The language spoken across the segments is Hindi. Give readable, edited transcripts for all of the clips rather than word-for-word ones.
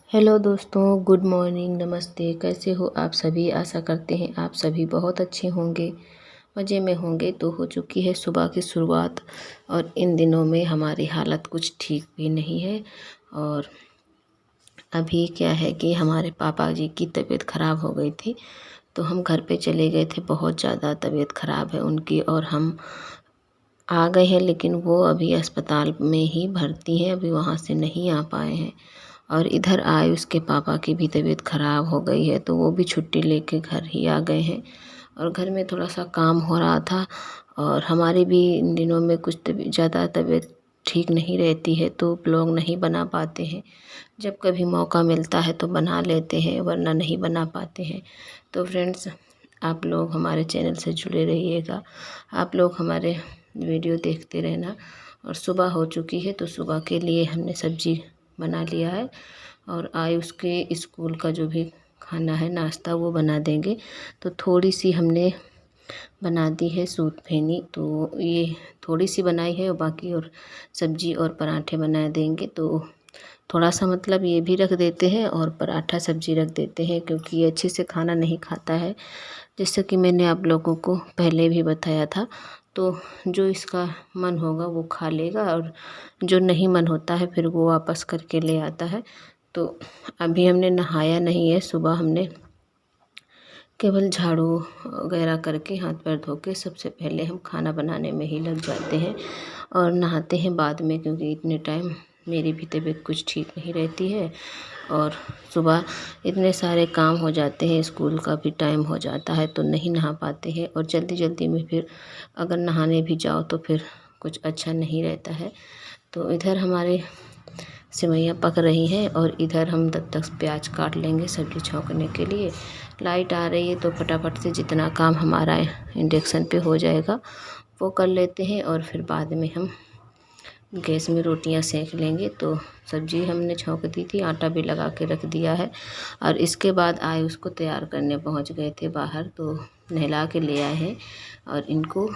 हेलो दोस्तों, गुड मॉर्निंग, नमस्ते। कैसे हो आप सभी? आशा करते हैं आप सभी बहुत अच्छे होंगे, मज़े में होंगे। तो हो चुकी है सुबह की शुरुआत और इन दिनों में हमारी हालत कुछ ठीक भी नहीं है। और अभी क्या है कि हमारे पापा जी की तबीयत ख़राब हो गई थी, तो हम घर पे चले गए थे। बहुत ज़्यादा तबीयत ख़राब है उनकी और हम आ गए हैं, लेकिन वो अभी अस्पताल में ही भर्ती हैं, अभी वहाँ से नहीं आ पाए हैं। और इधर आए उसके पापा की भी तबीयत ख़राब हो गई है, तो वो भी छुट्टी लेके घर ही आ गए हैं। और घर में थोड़ा सा काम हो रहा था और हमारी भी इन दिनों में कुछ ज़्यादा तबीयत ठीक नहीं रहती है, तो ब्लॉग नहीं बना पाते हैं। जब कभी मौका मिलता है तो बना लेते हैं, वरना नहीं बना पाते हैं। तो फ्रेंड्स, आप लोग हमारे चैनल से जुड़े रहिएगा, आप लोग हमारे वीडियो देखते रहना। और सुबह हो चुकी है, तो सुबह के लिए हमने सब्जी बना लिया है और आए उसके स्कूल का जो भी खाना है, नाश्ता, वो बना देंगे। तो थोड़ी सी हमने बना दी है सूत फेनी, तो ये थोड़ी सी बनाई है और बाकी और सब्जी और पराठे बना देंगे। तो थोड़ा सा मतलब ये भी रख देते हैं और पराठा सब्जी रख देते हैं, क्योंकि ये अच्छे से खाना नहीं खाता है, जैसे कि मैंने आप लोगों को पहले भी बताया था। तो जो इसका मन होगा वो खा लेगा और जो नहीं मन होता है फिर वो वापस करके ले आता है। तो अभी हमने नहाया नहीं है, सुबह हमने केवल झाड़ू वगैरह करके हाथ पैर धो के सबसे पहले हम खाना बनाने में ही लग जाते हैं और नहाते हैं बाद में, क्योंकि इतने टाइम मेरी भी तबीयत कुछ ठीक नहीं रहती है। और सुबह इतने सारे काम हो जाते हैं, स्कूल का भी टाइम हो जाता है, तो नहीं नहा पाते हैं। और जल्दी जल्दी में फिर अगर नहाने भी जाओ तो फिर कुछ अच्छा नहीं रहता है। तो इधर हमारे सेवइयाँ पक रही हैं और इधर हम तब तक प्याज काट लेंगे सब्ज़ी छौंकने के लिए। लाइट आ रही है तो फटाफट से जितना काम हमारा इंडक्शन पे हो जाएगा वो कर लेते हैं और फिर बाद में हम गैस में रोटियां सेक लेंगे। तो सब्ज़ी हमने छौंक दी थी, आटा भी लगा के रख दिया है। और इसके बाद आए उसको तैयार करने पहुंच गए थे बाहर, तो नहला के ले आए हैं और इनको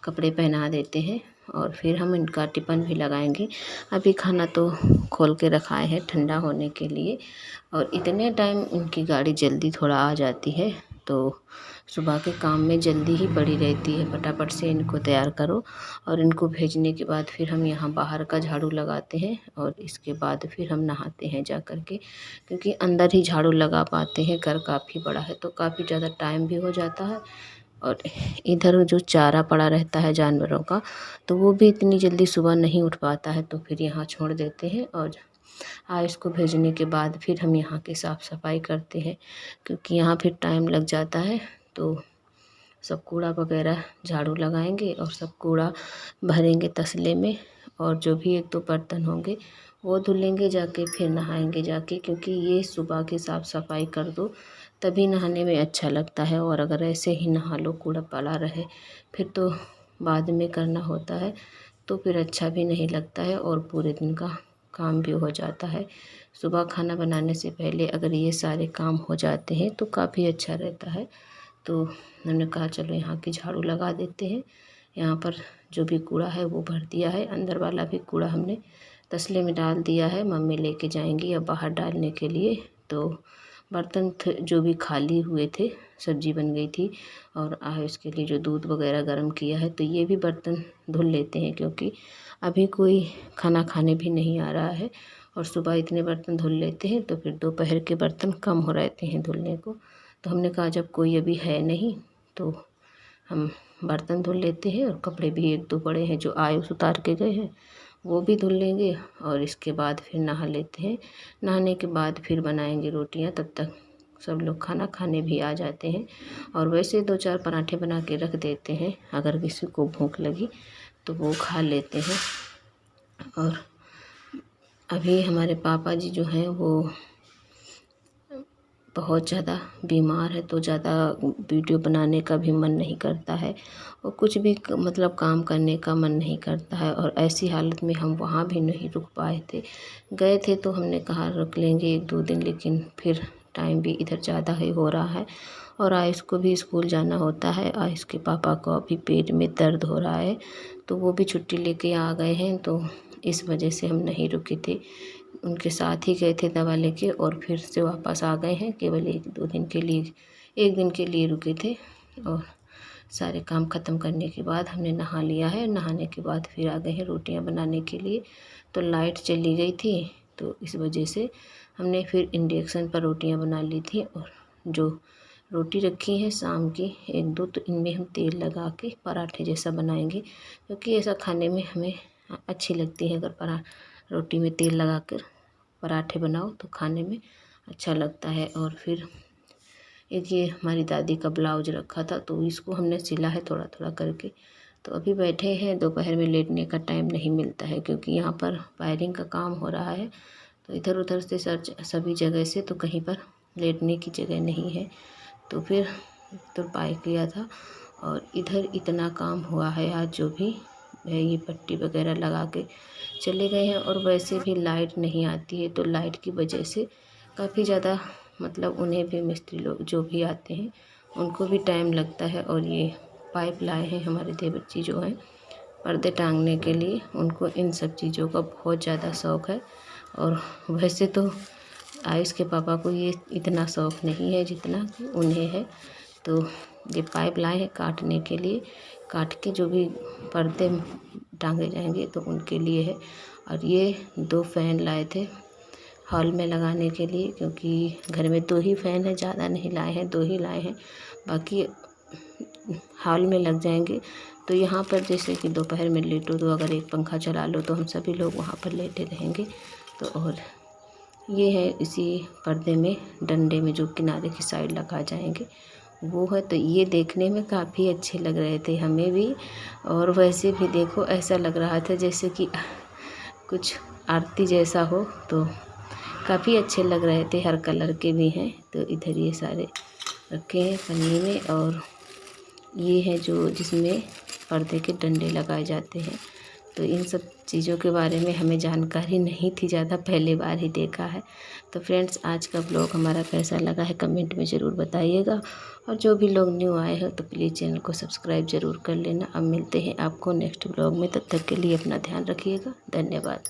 कपड़े पहना देते हैं और फिर हम इनका टिफ़िन भी लगाएंगे। अभी खाना तो खोल के रखाए हैं ठंडा होने के लिए। और इतने टाइम इनकी गाड़ी जल्दी थोड़ा आ जाती है, तो सुबह के काम में जल्दी ही पड़ी रहती है। फटाफट से इनको तैयार करो और इनको भेजने के बाद फिर हम यहाँ बाहर का झाड़ू लगाते हैं और इसके बाद फिर हम नहाते हैं जा कर के, क्योंकि अंदर ही झाड़ू लगा पाते हैं। घर काफ़ी बड़ा है तो काफ़ी ज़्यादा टाइम भी हो जाता है। और इधर जो चारा पड़ा रहता है जानवरों का, तो वो भी इतनी जल्दी सुबह नहीं उठ पाता है, तो फिर यहाँ छोड़ देते हैं। और इसको भेजने के बाद फिर हम यहाँ की साफ़ सफाई करते हैं, क्योंकि यहाँ फिर टाइम लग जाता है। तो सब कूड़ा वगैरह झाड़ू लगाएंगे और सब कूड़ा भरेंगे तसले में, और जो भी एक दो बर्तन होंगे वो धुलेंगे जाके, फिर नहाएंगे जाके, क्योंकि ये सुबह की साफ़ सफाई कर दो तभी नहाने में अच्छा लगता है। और अगर ऐसे ही नहा लो कूड़ा पड़ा रहे फिर तो बाद में करना होता है, तो फिर अच्छा भी नहीं लगता है और पूरे दिन का काम भी हो जाता है। सुबह खाना बनाने से पहले अगर ये सारे काम हो जाते हैं तो काफ़ी अच्छा रहता है। तो हमने कहा चलो यहाँ की झाड़ू लगा देते हैं। यहाँ पर जो भी कूड़ा है वो भर दिया है, अंदर वाला भी कूड़ा हमने तसले में डाल दिया है। मम्मी लेके जाएंगी अब बाहर डालने के लिए। तो बर्तन जो भी खाली हुए थे, सब्जी बन गई थी और उसके लिए जो दूध वगैरह गर्म किया है, तो ये भी बर्तन धुल लेते हैं, क्योंकि अभी कोई खाना खाने भी नहीं आ रहा है। और सुबह इतने बर्तन धुल लेते हैं तो फिर दोपहर के बर्तन कम हो रहते हैं धुलने को। तो हमने कहा जब कोई अभी है नहीं तो हम बर्तन धुल लेते हैं और कपड़े भी एक दो पड़े हैं जो आए उस उतार के गए हैं वो भी धुल लेंगे और इसके बाद फिर नहा लेते हैं। नहाने के बाद फिर बनाएंगे रोटियां, तब तक सब लोग खाना खाने भी आ जाते हैं। और वैसे दो चार पराठे बना के रख देते हैं, अगर किसी को भूख लगी तो वो खा लेते हैं। और अभी हमारे पापा जी जो हैं वो बहुत ज़्यादा बीमार है, तो ज़्यादा वीडियो बनाने का भी मन नहीं करता है और कुछ भी मतलब काम करने का मन नहीं करता है। और ऐसी हालत में हम वहाँ भी नहीं रुक पाए थे। गए थे तो हमने कहा रुक लेंगे एक दो दिन, लेकिन फिर टाइम भी इधर ज़्यादा ही हो रहा है और आयुष को भी स्कूल जाना होता है। आयुष के पापा को अभी पेट में दर्द हो रहा है, तो वो भी छुट्टी लेके आ गए हैं, तो इस वजह से हम नहीं रुके थे। उनके साथ ही गए थे दवा लेके और फिर से वापस आ गए हैं। केवल 1-2 दिन के लिए, 1 दिन के लिए रुके थे और सारे काम ख़त्म करने के बाद हमने नहा लिया है। नहाने के बाद फिर आ गए हैं रोटियां बनाने के लिए। तो लाइट चली गई थी तो इस वजह से हमने फिर इंडक्शन पर रोटियां बना ली थी। और जो रोटी रखी है शाम की 1-2, तो इनमें हम तेल लगा के पराठे जैसा बनाएंगे, क्योंकि ऐसा खाने में हमें अच्छी लगती है। अगर रोटी में तेल लगा कर पराठे बनाओ तो खाने में अच्छा लगता है। और फिर एक ये हमारी दादी का ब्लाउज रखा था तो इसको हमने सिला है थोड़ा थोड़ा करके। तो अभी बैठे हैं, दोपहर में लेटने का टाइम नहीं मिलता है क्योंकि यहाँ पर वायरिंग का काम हो रहा है। तो इधर उधर से सभी जगह से तो कहीं पर लेटने की जगह नहीं है। तो फिर तुरपाई किया था और इधर इतना काम हुआ है आज, जो भी है ये पट्टी वगैरह लगा के चले गए हैं। और वैसे भी लाइट नहीं आती है तो लाइट की वजह से काफ़ी ज़्यादा मतलब उन्हें भी, मिस्त्री लोग जो भी आते हैं उनको भी टाइम लगता है। और ये पाइप लाए हैं हमारे देवर जो हैं पर्दे टांगने के लिए, उनको इन सब चीज़ों का बहुत ज़्यादा शौक़ है। और वैसे तो आयुष के पापा को ये इतना शौक़ नहीं है जितना कि उन्हें है। तो ये पाइप लाए हैं काटने के लिए, काट के जो भी पर्दे टांगे जाएंगे तो उनके लिए है। और ये 2 फैन लाए थे हॉल में लगाने के लिए, क्योंकि घर में 2 ही फ़ैन है, ज़्यादा नहीं लाए हैं, 2 ही लाए हैं, बाकी हॉल में लग जाएंगे। तो यहाँ पर जैसे कि दोपहर में लेटो तो अगर एक पंखा चला लो तो हम सभी लोग वहाँ पर लेटे रहेंगे। तो और ये है इसी पर्दे में डंडे में जो किनारे की साइड लगा जाएंगे वो है। तो ये देखने में काफ़ी अच्छे लग रहे थे हमें भी, और वैसे भी देखो ऐसा लग रहा था जैसे कि कुछ आरती जैसा हो। तो काफ़ी अच्छे लग रहे थे, हर कलर के भी हैं। तो इधर ये सारे रखे हैं पन्नी में, और ये है जो जिसमें पर्दे के डंडे लगाए जाते हैं। तो इन सब चीज़ों के बारे में हमें जानकारी नहीं थी ज़्यादा, पहली बार ही देखा है। तो फ्रेंड्स आज का ब्लॉग हमारा कैसा लगा है कमेंट में ज़रूर बताइएगा। और जो भी लोग न्यू आए हो तो प्लीज़ चैनल को सब्सक्राइब ज़रूर कर लेना। अब मिलते हैं आपको नेक्स्ट ब्लॉग में, तब तक के लिए अपना ध्यान रखिएगा। धन्यवाद।